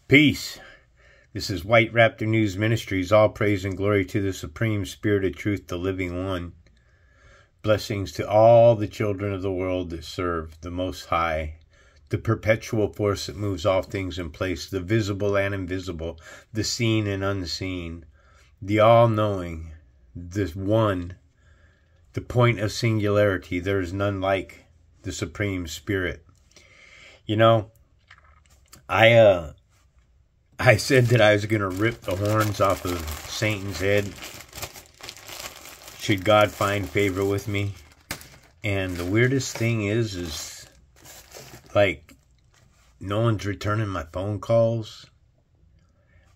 Peace. This is White Raptor News Ministries. All praise and glory to the Supreme Spirit of Truth, the Living One. Blessings to all the children of the world that serve the Most High, the perpetual force that moves all things in place, the visible and invisible, the seen and unseen, the all-knowing, the one, the point of singularity. There is none like the Supreme Spirit. You know, I said that I was going to rip the horns off of Satan's head should God find favor with me. And the weirdest thing is like, no one's returning my phone calls.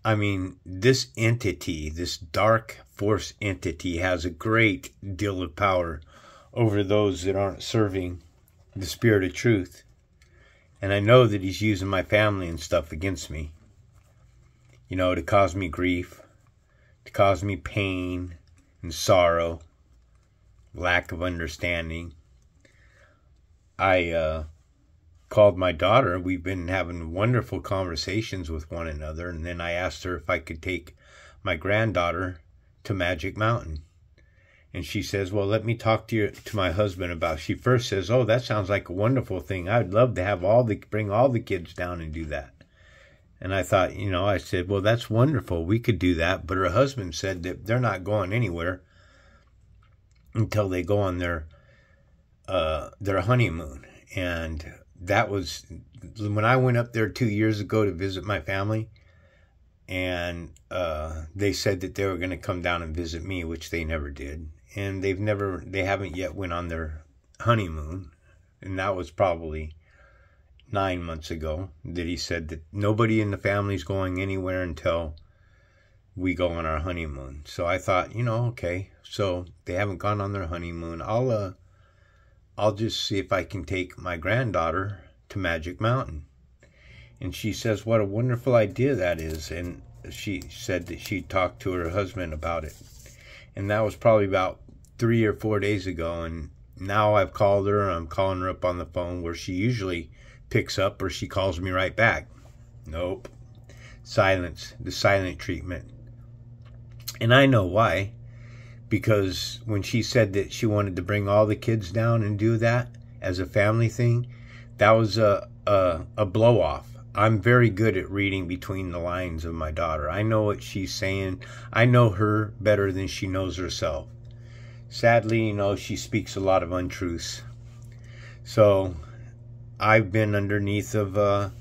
I mean, this entity, this dark force entity, has a great deal of power over those that aren't serving the Spirit of Truth. And I know that he's using my family and stuff against me. You know, to cause me grief, to cause me pain and sorrow, lack of understanding. I called my daughter. We've been having wonderful conversations with one another. And then I asked her if I could take my granddaughter to Magic Mountain. And she says, well, let me talk to my husband about it. She first says, oh, that sounds like a wonderful thing. I'd love to have bring all the kids down and do that. And I thought, you know, I said, well, that's wonderful. We could do that. But her husband said that they're not going anywhere until they go on their honeymoon. And that was when I went up there 2 years ago to visit my family. And they said that they were going to come down and visit me, which they never did. And they haven't yet went on their honeymoon. And that was probably 9 months ago that he said that nobody in the family's going anywhere until we go on our honeymoon. So I thought, you know, okay, so they haven't gone on their honeymoon. I'll just see if I can take my granddaughter to Magic Mountain. And she says, what a wonderful idea that is. And she said that she talked to her husband about it. And that was probably about 3 or 4 days ago. And now I've called her. I'm calling her up on the phone where she usually picks up, or she calls me right back. Nope. Silence. The silent treatment. And I know why. Because when she said that she wanted to bring all the kids down and do that as a family thing, that was a blow off. I'm very good at reading between the lines of my daughter. I know what she's saying. I know her better than she knows herself. Sadly, you know, she speaks a lot of untruths. So I've been underneath of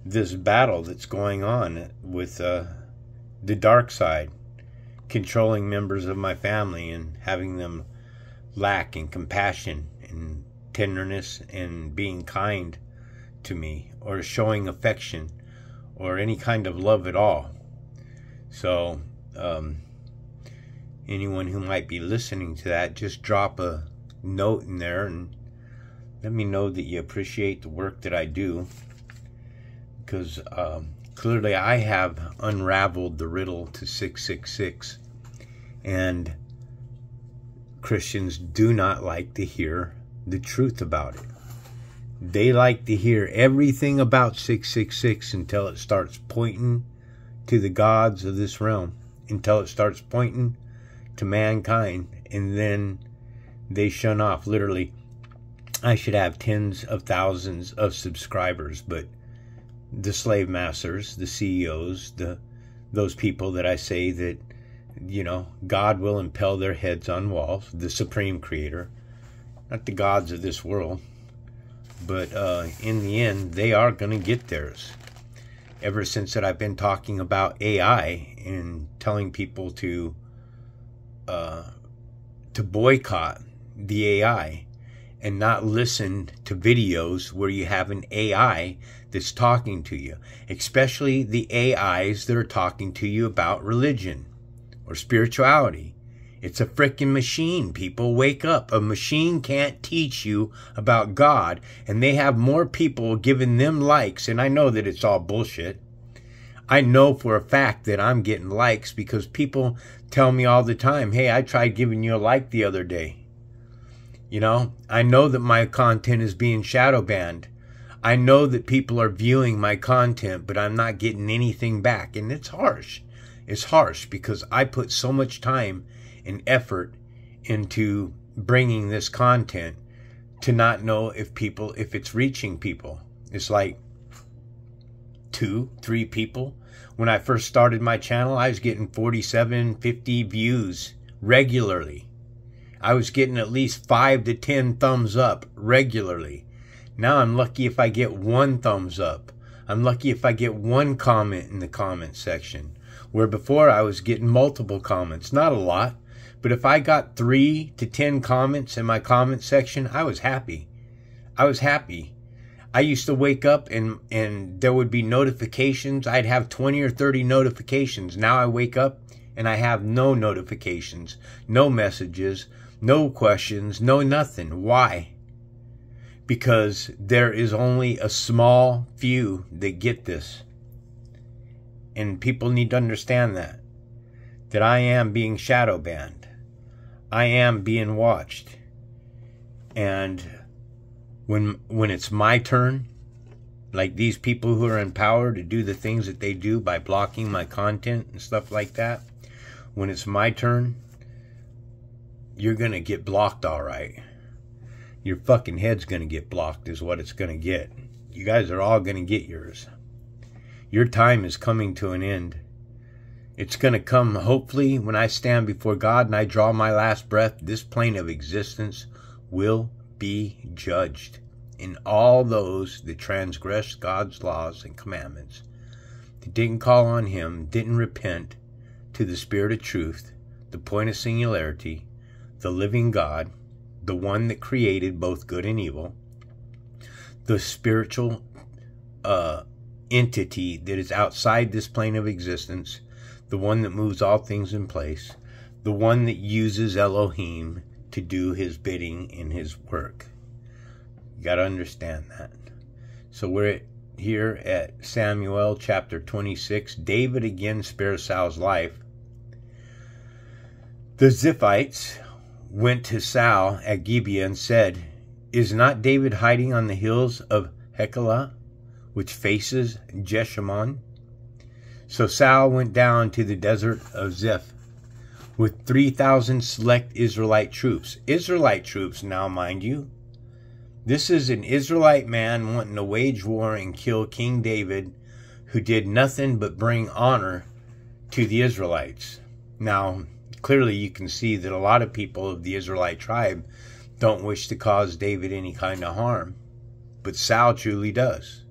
this battle that's going on with the dark side, controlling members of my family and having them lack in compassion and tenderness and being kind to me or showing affection or any kind of love at all. So anyone who might be listening to that, just drop a note in there and let me know that you appreciate the work that I do, because clearly I have unraveled the riddle to 666, and Christians do not like to hear the truth about it. They like to hear everything about 666 until it starts pointing to the gods of this realm, until it starts pointing to mankind, and then they shun off. Literally, I should have tens of thousands of subscribers, but the slave masters, the CEOs, those people that I say that, you know, God will impel their heads on walls, the Supreme Creator, not the gods of this world, but in the end, they are going to get theirs. Ever since that I've been talking about AI and telling people to boycott the AI, and not listen to videos where you have an AI that's talking to you, especially the AIs that are talking to you about religion or spirituality. It's a freaking machine, people. Wake up. A machine can't teach you about God, and they have more people giving them likes, and I know that it's all bullshit. I know for a fact that I'm getting likes because people tell me all the time, hey, I tried giving you a like the other day. You know, I know that my content is being shadow banned. I know that people are viewing my content, but I'm not getting anything back. And it's harsh. It's harsh because I put so much time and effort into bringing this content to not know if it's reaching people. It's like 2, 3 people. When I first started my channel, I was getting 47, 50 views regularly. I was getting at least 5 to 10 thumbs up regularly. Now I'm lucky if I get 1 thumbs up. I'm lucky if I get 1 comment in the comment section. Where before I was getting multiple comments. Not a lot, but if I got 3 to 10 comments in my comment section, I was happy. I was happy. I used to wake up and there would be notifications. I'd have 20 or 30 notifications. Now I wake up and I have no notifications, no messages, no questions, no nothing. Why? Because there is only a small few that get this. And people need to understand that I am being shadow banned. I am being watched. And when it's my turn, like these people who are in power to do the things that they do by blocking my content and stuff like that, when it's my turn, you're going to get blocked, all right. Your fucking head's going to get blocked is what it's going to get. You guys are all going to get yours. Your time is coming to an end. It's going to come, hopefully, when I stand before God and I draw my last breath, this plane of existence will be judged. And all those that transgressed God's laws and commandments, that didn't call on Him, didn't repent to the Spirit of truth, the point of singularity, the living God, the one that created both good and evil, the spiritual entity that is outside this plane of existence, the one that moves all things in place, the one that uses Elohim to do His bidding in His work. You got to understand that. So we're here at Samuel chapter 26. David again spares Saul's life. The Ziphites went to Saul at Gibeah and said, "Is not David hiding on the hills of Heklah, which faces Jeshimon?" So Saul went down to the desert of Ziph with 3,000 select Israelite troops. Israelite troops now, mind you. This is an Israelite man wanting to wage war and kill King David, who did nothing but bring honor to the Israelites. Now, clearly you can see that a lot of people of the Israelite tribe don't wish to cause David any kind of harm. But Saul truly does.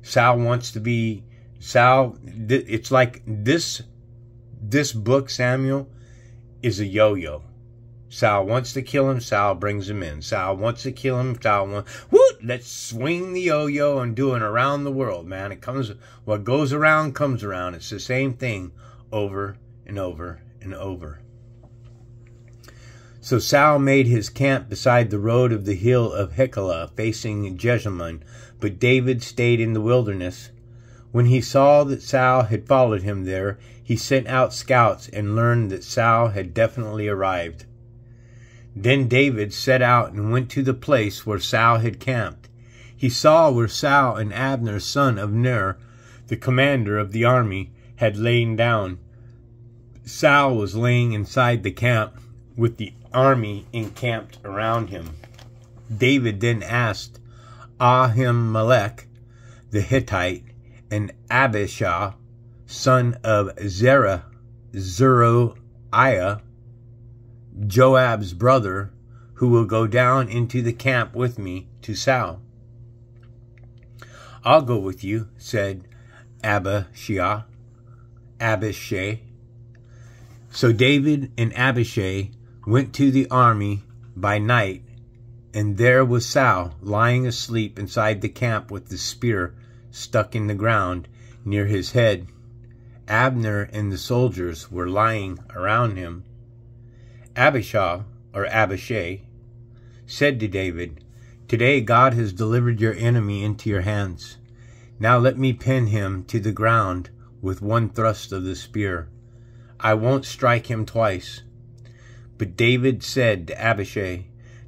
Saul wants to be... it's like this book, Samuel, is a yo-yo. Saul wants to kill him, Saul brings him in. Saul wants to kill him, let's swing the yo-yo and do it around the world, man. It comes, what goes around comes around. It's the same thing over and over and over. So Saul made his camp beside the road of the hill of Heklah, facing Jeshimon, but David stayed in the wilderness. When he saw that Saul had followed him there, he sent out scouts and learned that Saul had definitely arrived. Then David set out and went to the place where Saul had camped. He saw where Saul and Abner, son of Ner, the commander of the army, had lain down. Saul was laying inside the camp with the army encamped around him. David then asked Ahimelech the Hittite and Abishai, son of Zeruiah, Joab's brother, who will go down into the camp with me to Saul. "I'll go with you," said Abishai. So David and Abishai went to the army by night, and there was Saul lying asleep inside the camp with the spear stuck in the ground near his head. Abner and the soldiers were lying around him. Abishai said to David, "Today God has delivered your enemy into your hands. Now let me pin him to the ground with one thrust of the spear. I won't strike him twice." But David said to Abishai,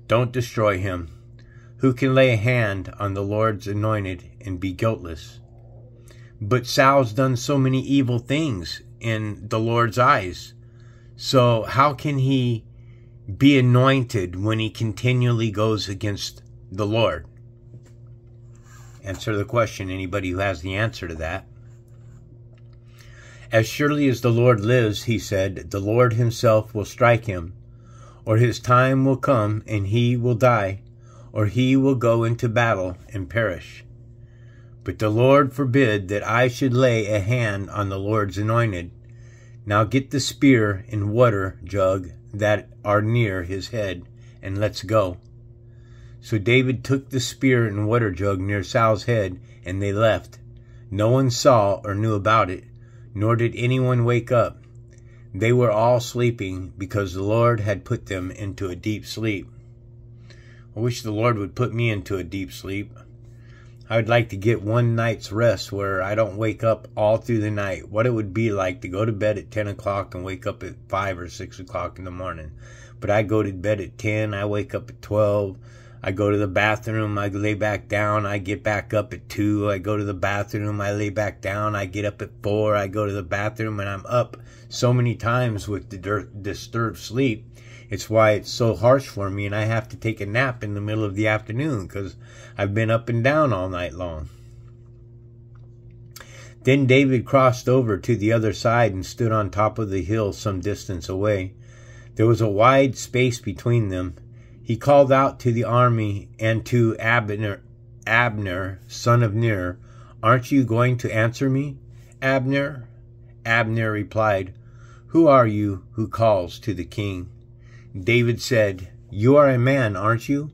"Don't destroy him, Who can lay a hand on the Lord's anointed and be guiltless? But Saul's done so many evil things in the Lord's eyes. So how can he be anointed when he continually goes against the Lord? Answer the question, anybody who has the answer to that. As surely as the Lord lives, he said, the Lord himself will strike him, or his time will come and he will die, or he will go into battle and perish. But the Lord forbid that I should lay a hand on the Lord's anointed. Now get the spear and water jug that are near his head, and let's go. So David took the spear and water jug near Saul's head, and they left. No one saw or knew about it, nor did anyone wake up. They were all sleeping, because the Lord had put them into a deep sleep. I wish the Lord would put me into a deep sleep. I would like to get one night's rest where I don't wake up all through the night. What it would be like to go to bed at 10 o'clock and wake up at 5 or 6 o'clock in the morning. But I go to bed at 10, I wake up at 12. I go to the bathroom, I lay back down, I get back up at 2. I go to the bathroom, I lay back down, I get up at 4. I go to the bathroom, and I'm up so many times with the disturbed sleep. It's why it's so harsh for me, and I have to take a nap in the middle of the afternoon because I've been up and down all night long. Then David crossed over to the other side and stood on top of the hill some distance away. There was a wide space between them. He called out to the army and to Abner, son of Ner, "Aren't you going to answer me, Abner?" Abner replied, "Who are you who calls to the king?" David said, "You are a man, aren't you?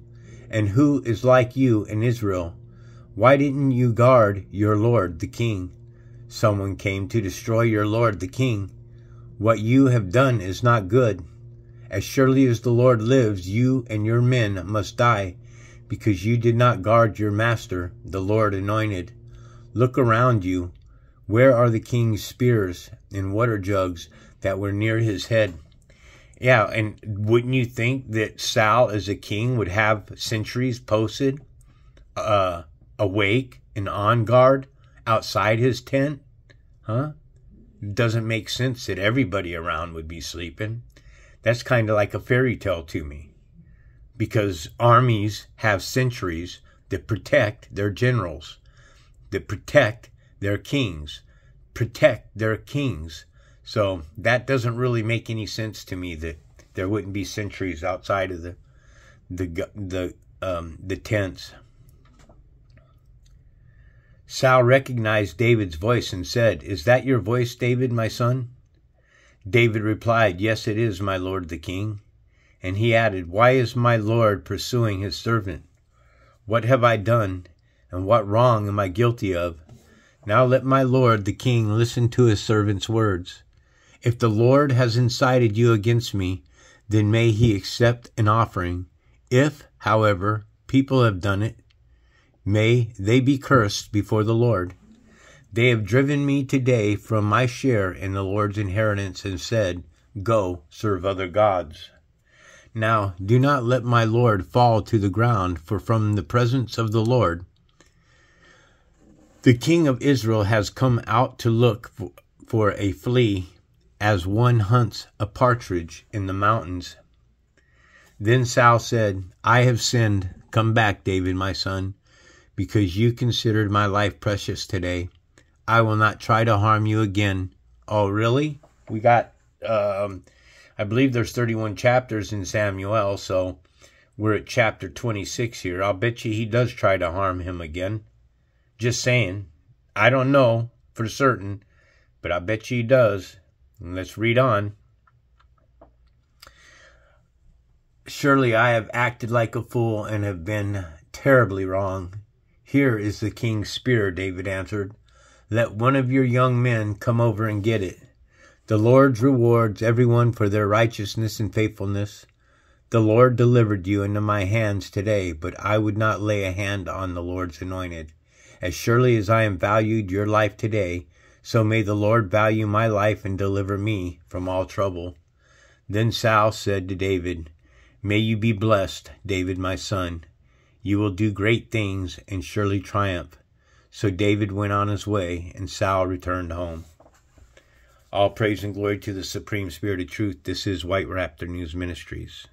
And who is like you in Israel? Why didn't you guard your lord, the king? Someone came to destroy your lord, the king. What you have done is not good. As surely as the Lord lives, you and your men must die, because you did not guard your master, the Lord anointed. Look around you. Where are the king's spears and water jugs that were near his head?" Yeah, and wouldn't you think that Saul as a king would have sentries posted, awake and on guard outside his tent? Huh? It doesn't make sense that everybody around would be sleeping. That's kind of like a fairy tale to me, because armies have sentries that protect their generals, that protect their kings. So that doesn't really make any sense to me, that there wouldn't be sentries outside of the tents. Saul recognized David's voice and said, "Is that your voice, David, my son?" David replied, "Yes, it is, my lord the king." And he added, "Why is my lord pursuing his servant? What have I done, and what wrong am I guilty of? Now let my lord the king listen to his servant's words. If the Lord has incited you against me, then may he accept an offering. If, however, people have done it, may they be cursed before the Lord. They have driven me today from my share in the Lord's inheritance and said, 'Go, serve other gods.' Now do not let my Lord fall to the ground, for from the presence of the Lord, the King of Israel has come out to look for a flea, as one hunts a partridge in the mountains." Then Saul said, "I have sinned. Come back, David, my son, because you considered my life precious today. I will not try to harm you again." Oh, really? We got, I believe there's 31 chapters in Samuel, so we're at chapter 26 here. I'll bet you he does try to harm him again. Just saying. I don't know for certain, but I bet you he does. Let's read on. "Surely I have acted like a fool and have been terribly wrong. Here is the king's spear," David answered. "Let one of your young men come over and get it. The Lord rewards everyone for their righteousness and faithfulness. The Lord delivered you into my hands today, but I would not lay a hand on the Lord's anointed. As surely as I am valued your life today, so may the Lord value my life and deliver me from all trouble." Then Saul said to David, "May you be blessed, David my son. You will do great things and surely triumph. So David went on his way, and Saul returned home. All praise and glory to the Supreme Spirit of Truth. This is White Raptor News Ministries.